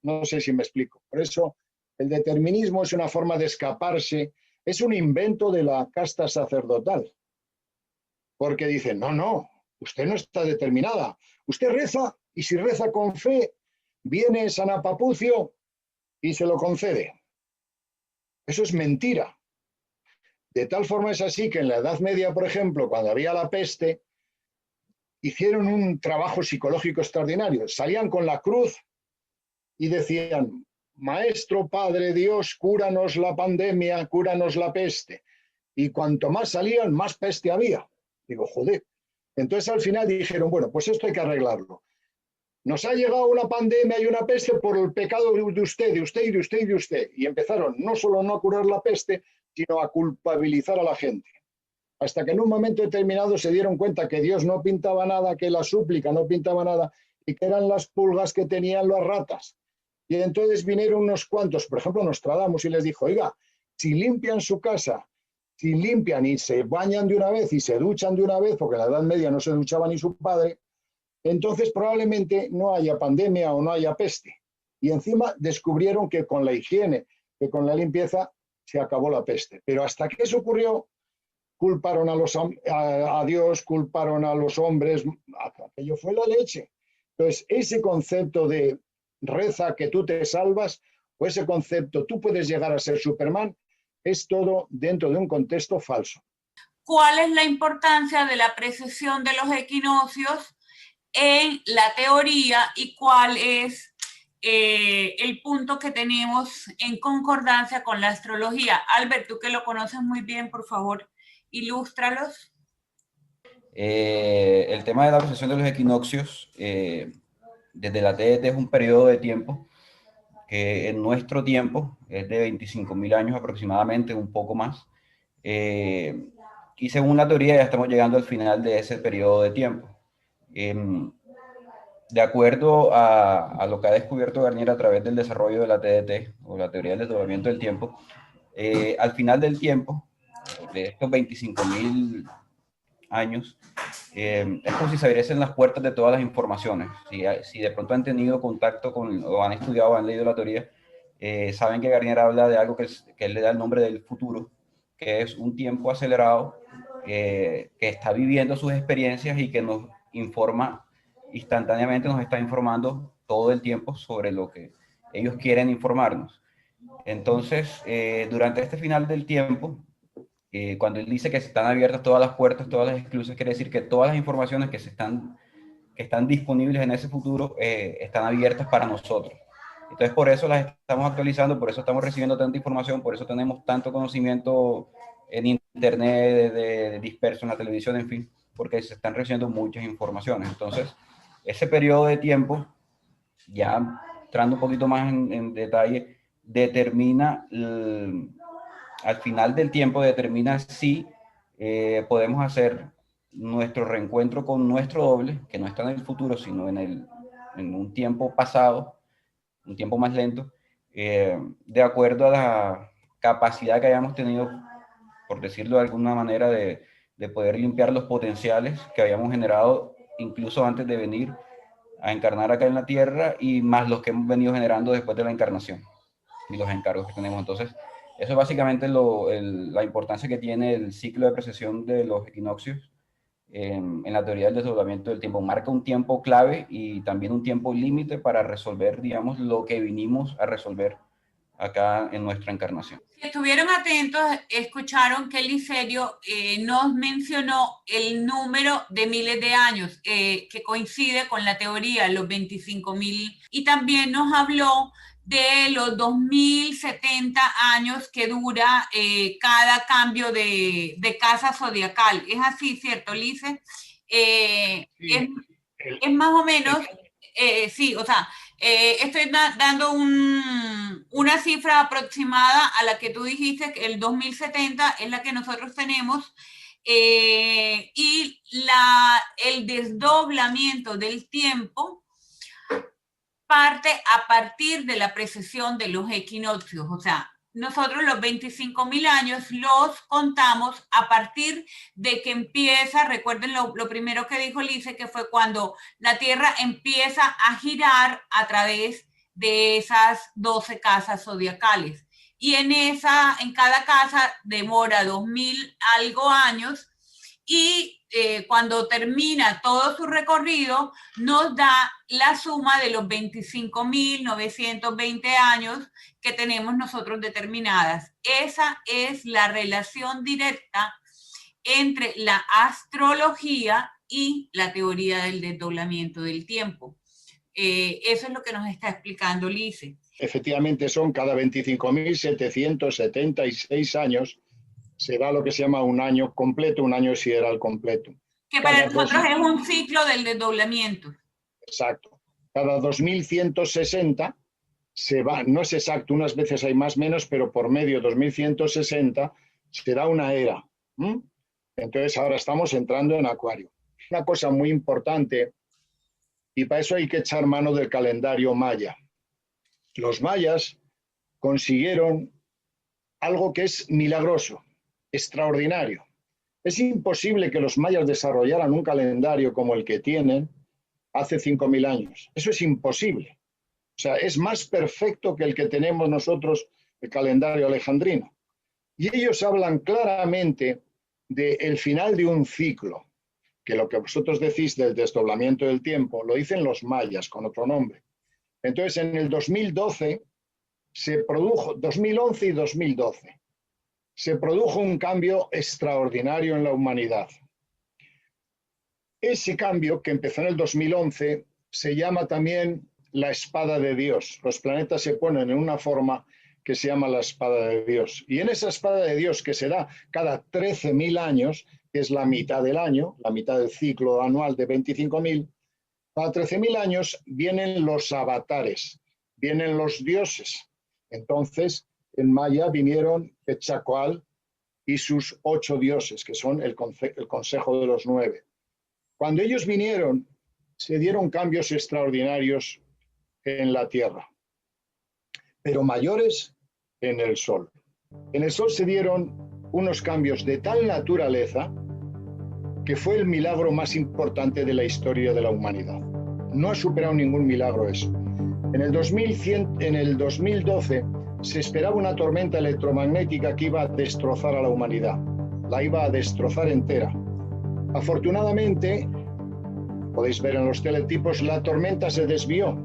No sé si me explico. Por eso el determinismo es una forma de escaparse, es un invento de la casta sacerdotal. Porque dicen, no, usted no está determinada. Usted reza y si reza con fe, viene San Apapucio y se lo concede. Eso es mentira. De tal forma es así que en la Edad Media, por ejemplo, cuando había la peste, hicieron un trabajo psicológico extraordinario. Salían con la cruz y decían, Maestro, Padre, Dios, cúranos la pandemia, cúranos la peste. Y cuanto más salían, más peste había. Digo, joder. Entonces al final dijeron, bueno, pues esto hay que arreglarlo. Nos ha llegado una pandemia y una peste por el pecado de usted, de usted y de usted y de usted. Y empezaron no solo no a curar la peste, sino a culpabilizar a la gente. Hasta que en un momento determinado se dieron cuenta que Dios no pintaba nada, que la súplica no pintaba nada y que eran las pulgas que tenían las ratas. Y entonces vinieron unos cuantos, por ejemplo Nostradamus, y les dijo, oiga, si limpian su casa, si limpian y se bañan de una vez y se duchan de una vez, porque en la Edad Media no se duchaba ni su padre, entonces probablemente no haya pandemia o no haya peste. Y encima descubrieron que con la higiene, que con la limpieza, se acabó la peste. Pero hasta que eso ocurrió, culparon a Dios, culparon a los hombres, aquello fue la leche. Entonces, ese concepto de reza que tú te salvas, o ese concepto, tú puedes llegar a ser Superman, es todo dentro de un contexto falso. ¿Cuál es la importancia de la precesión de los equinoccios en la teoría y cuál es el punto que tenemos en concordancia con la astrología? Albert, tú que lo conoces muy bien, por favor, ilústralos. El tema de la precesión de los equinoccios, desde la TDT es un periodo de tiempo que en nuestro tiempo es de 25.000 años aproximadamente, un poco más. Y según la teoría ya estamos llegando al final de ese periodo de tiempo. De acuerdo a lo que ha descubierto Garnier a través del desarrollo de la TDT, o la teoría del desdoblamiento del tiempo, al final del tiempo, de estos 25.000 años, es como si se abriesen las puertas de todas las informaciones. Si de pronto han tenido contacto con, o han estudiado, o han leído la teoría, saben que Garnier habla de algo que él le da el nombre del futuro, que es un tiempo acelerado que está viviendo sus experiencias y que nos informa instantáneamente, nos está informando todo el tiempo sobre lo que ellos quieren informarnos. Entonces, durante este final del tiempo, cuando él dice que se están abiertas todas las puertas, todas las esclusas, quiere decir que todas las informaciones que están disponibles en ese futuro están abiertas para nosotros. Entonces, por eso las estamos actualizando, por eso estamos recibiendo tanta información, por eso tenemos tanto conocimiento en internet, de disperso en la televisión, en fin, porque se están recibiendo muchas informaciones. Entonces, ese periodo de tiempo, ya entrando un poquito más en detalle, determina al final del tiempo determina si podemos hacer nuestro reencuentro con nuestro doble, que no está en el futuro, sino en un tiempo pasado, un tiempo más lento, de acuerdo a la capacidad que hayamos tenido, por decirlo de alguna manera, de poder limpiar los potenciales que habíamos generado incluso antes de venir a encarnar acá en la Tierra, y más los que hemos venido generando después de la encarnación y los encargos que tenemos. Entonces, eso es básicamente la importancia que tiene el ciclo de precesión de los equinoccios en la teoría del desdoblamiento del tiempo. Marca un tiempo clave y también un tiempo límite para resolver, digamos, lo que vinimos a resolver acá en nuestra encarnación. Si estuvieron atentos, escucharon que Licerio nos mencionó el número de miles de años que coincide con la teoría, los 25.000, y también nos habló de los 2070 años que dura cada cambio de casa zodiacal. ¿Es así, cierto, Lice? Es más o menos, sí, o sea, estoy dando una cifra aproximada a la que tú dijiste, que el 2070 es la que nosotros tenemos, y el desdoblamiento del tiempo parte a partir de la precesión de los equinoccios. O sea, nosotros los 25.000 años los contamos a partir de que empieza, recuerden lo primero que dijo Lice, que fue cuando la Tierra empieza a girar a través de esas 12 casas zodiacales. Y en cada casa demora 2.000 algo años, y cuando termina todo su recorrido nos da la suma de los 25.920 años que tenemos nosotros determinadas. Esa es la relación directa entre la astrología y la teoría del desdoblamiento del tiempo. Eso es lo que nos está explicando Lice. Efectivamente, son cada 25.776 años se da lo que se llama un año completo, un año sideral completo. Que para nosotros es un ciclo del desdoblamiento. Exacto. Cada 2160 se va, no es exacto, unas veces hay más menos, pero por medio 2160 se da una era. Entonces ahora estamos entrando en Acuario. Una cosa muy importante, y para eso hay que echar mano del calendario maya. Los mayas consiguieron algo que es milagroso, extraordinario. Es imposible que los mayas desarrollaran un calendario como el que tienen hace 5.000 años. Eso es imposible. O sea, es más perfecto que el que tenemos nosotros, el calendario alejandrino. Y ellos hablan claramente del final de un ciclo, que lo que vosotros decís del desdoblamiento del tiempo, lo dicen los mayas con otro nombre. Entonces, en el 2012 se produjo, 2011 y 2012, se produjo un cambio extraordinario en la humanidad. Ese cambio, que empezó en el 2011, se llama también la espada de Dios. Los planetas se ponen en una forma que se llama la espada de Dios. Y en esa espada de Dios, que se da cada 13.000 años, que es la mitad del año, la mitad del ciclo anual de 25.000, cada 13.000 años vienen los avatares, vienen los dioses. Entonces, en Maya vinieron Quetzalcóatl y sus 8 dioses, que son el Consejo de los 9. Cuando ellos vinieron, se dieron cambios extraordinarios en la Tierra, pero mayores en el Sol. En el Sol se dieron unos cambios de tal naturaleza que fue el milagro más importante de la historia de la humanidad. No ha superado ningún milagro eso. En el 2012 se esperaba una tormenta electromagnética que iba a destrozar a la humanidad, la iba a destrozar entera. Afortunadamente, podéis ver en los teletipos, la tormenta se desvió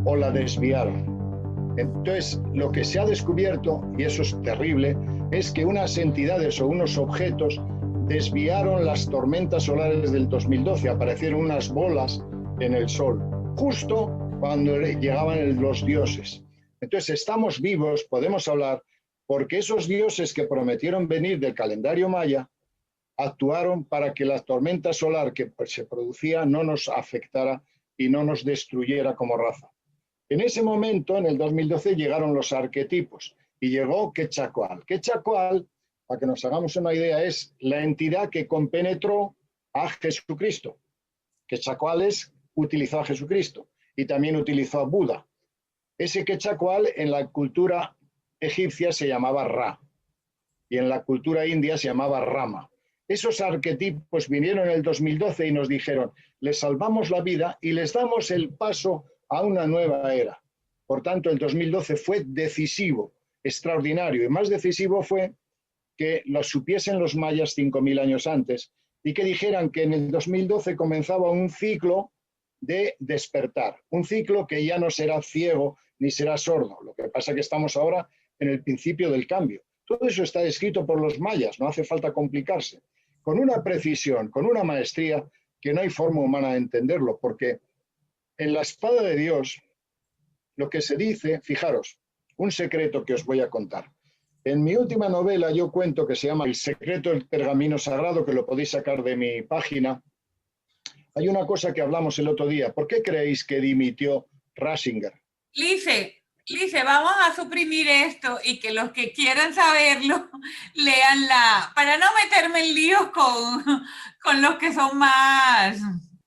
o la desviaron. Entonces, lo que se ha descubierto, y eso es terrible, es que unas entidades o unos objetos desviaron las tormentas solares del 2012, aparecieron unas bolas en el Sol, justo cuando llegaban los dioses. Entonces, estamos vivos, podemos hablar, porque esos dioses que prometieron venir del calendario maya actuaron para que la tormenta solar que se producía no nos afectara y no nos destruyera como raza. En ese momento, en el 2012, llegaron los arquetipos y llegó Quetzalcóatl. Quetzalcóatl, para que nos hagamos una idea, es la entidad que compenetró a Jesucristo. Quetzalcóatl utilizó a Jesucristo y también utilizó a Buda. Ese Quetzalcóatl en la cultura egipcia se llamaba Ra y en la cultura india se llamaba Rama. Esos arquetipos vinieron en el 2012 y nos dijeron, les salvamos la vida y les damos el paso a una nueva era. Por tanto, el 2012 fue decisivo, extraordinario, y más decisivo fue que lo supiesen los mayas 5.000 años antes y que dijeran que en el 2012 comenzaba un ciclo de despertar, un ciclo que ya no será ciego ni será sordo. Lo que pasa es que estamos ahora en el principio del cambio. Todo eso está descrito por los mayas, no hace falta complicarse, con una precisión, con una maestría que no hay forma humana de entenderlo, porque en la espada de Dios lo que se dice, fijaros, un secreto que os voy a contar. En mi última novela yo cuento, que se llama El secreto del pergamino sagrado, que lo podéis sacar de mi página. Hay una cosa que hablamos el otro día. ¿Por qué creéis que dimitió Ratzinger? Lice, vamos a suprimir esto y que los que quieran saberlo leanla, para no meterme en líos con los que son más...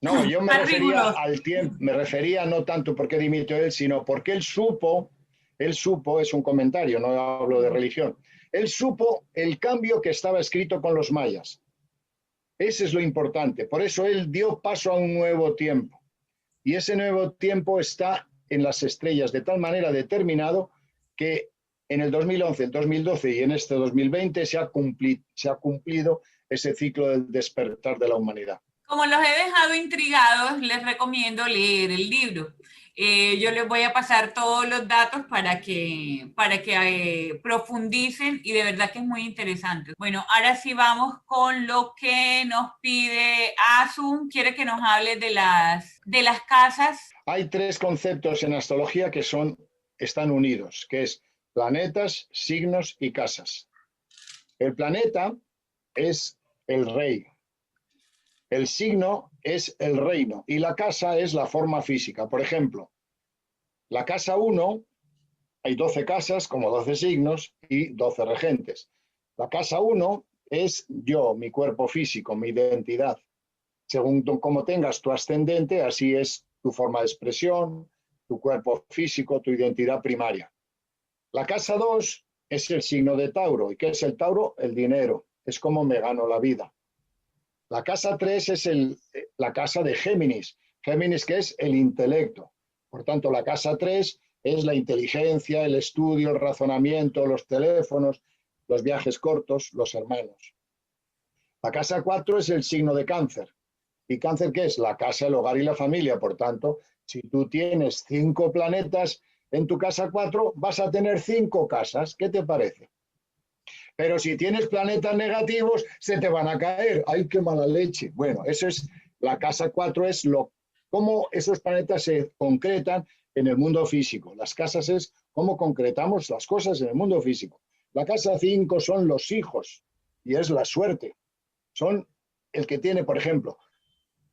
No, yo me refería al tiempo, me refería no tanto porque dimitió él, sino porque él supo, es un comentario, no hablo de religión, él supo el cambio que estaba escrito con los mayas. Ese es lo importante, por eso él dio paso a un nuevo tiempo. Y ese nuevo tiempo está en las estrellas, de tal manera determinado que en el 2011, el 2012 y en este 2020 se ha cumplido ese ciclo del despertar de la humanidad. Como los he dejado intrigados, les recomiendo leer el libro. Yo les voy a pasar todos los datos para que profundicen, y de verdad que es muy interesante. Bueno, ahora sí vamos con lo que nos pide Asun. Quiere que nos hable de las casas. Hay 3 conceptos en astrología que están unidos, que es planetas, signos y casas. El planeta es el rey. El signo es el reino y la casa es la forma física. Por ejemplo, la casa 1, hay 12 casas como 12 signos y 12 regentes. La casa 1 es yo, mi cuerpo físico, mi identidad. Según cómo tengas tu ascendente, así es tu forma de expresión, tu cuerpo físico, tu identidad primaria. La casa 2 es el signo de Tauro. ¿Y qué es el Tauro? El dinero. Es como me gano la vida. La casa 3 es la casa de Géminis. Géminis, que es el intelecto. Por tanto, la casa 3 es la inteligencia, el estudio, el razonamiento, los teléfonos, los viajes cortos, los hermanos. La casa 4 es el signo de Cáncer. ¿Y Cáncer qué es? La casa, el hogar y la familia. Por tanto, Si tú tienes 5 planetas en tu casa 4, vas a tener 5 casas. ¿Qué te parece? Pero si tienes planetas negativos, se te van a caer. ¡Ay, qué mala leche! Bueno, eso es, la casa 4 es cómo esos planetas se concretan en el mundo físico. Las casas es cómo concretamos las cosas en el mundo físico. La casa 5 son los hijos y es la suerte. Son el que tiene, por ejemplo,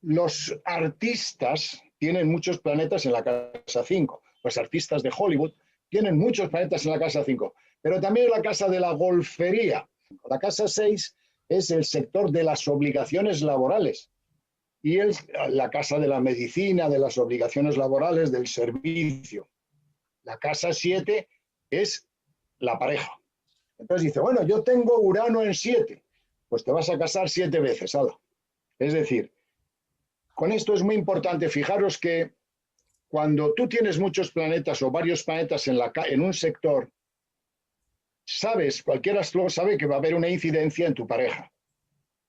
los artistas tienen muchos planetas en la casa 5. Los artistas de Hollywood tienen muchos planetas en la casa 5, pero también en la casa de la golfería. La casa 6 es el sector de las obligaciones laborales y la casa de la medicina, de las obligaciones laborales, del servicio. La casa 7 es la pareja. Entonces dice, bueno, yo tengo Urano en 7, pues te vas a casar 7 veces, ¿ala? Es decir, con esto es muy importante, fijaros que cuando tú tienes muchos planetas o varios planetas en un sector, cualquier astrólogo sabe que va a haber una incidencia en tu pareja.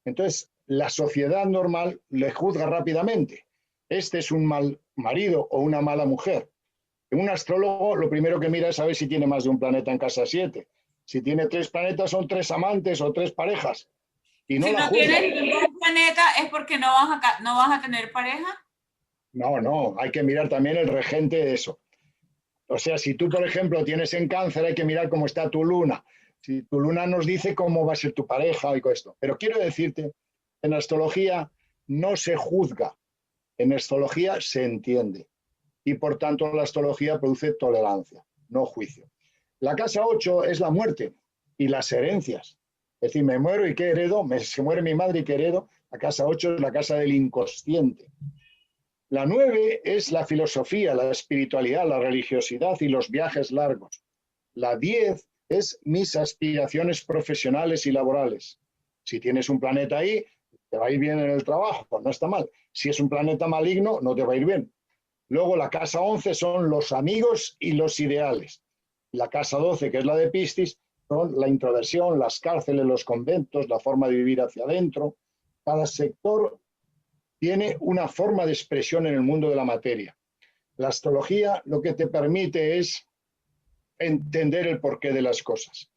Entonces, la sociedad normal le juzga rápidamente. Este es un mal marido o una mala mujer. Un astrólogo lo primero que mira es saber si tiene más de un planeta en casa 7. Si tiene 3 planetas, son 3 amantes o 3 parejas. Y no si la no juzga. tienes ningún planeta, ¿es porque no vas a tener pareja? No, hay que mirar también el regente de eso. O sea, si tú, por ejemplo, tienes en Cáncer, hay que mirar cómo está tu luna. Si tu luna nos dice cómo va a ser tu pareja y con esto. Pero quiero decirte, en astrología no se juzga, en astrología se entiende. Y por tanto la astrología produce tolerancia, no juicio. La casa 8 es la muerte y las herencias. Es decir, me muero y ¿qué heredo? Se muere mi madre y ¿qué heredo? La casa 8 es la casa del inconsciente. La 9 es la filosofía, la espiritualidad, la religiosidad y los viajes largos. La 10 es mis aspiraciones profesionales y laborales. Si tienes un planeta ahí, te va a ir bien en el trabajo, no está mal. Si es un planeta maligno, no te va a ir bien. Luego la casa 11 son los amigos y los ideales. La casa 12, que es la de Piscis, son la introversión, las cárceles, los conventos, la forma de vivir hacia adentro. Cada sector tiene una forma de expresión en el mundo de la materia. La astrología lo que te permite es entender el porqué de las cosas.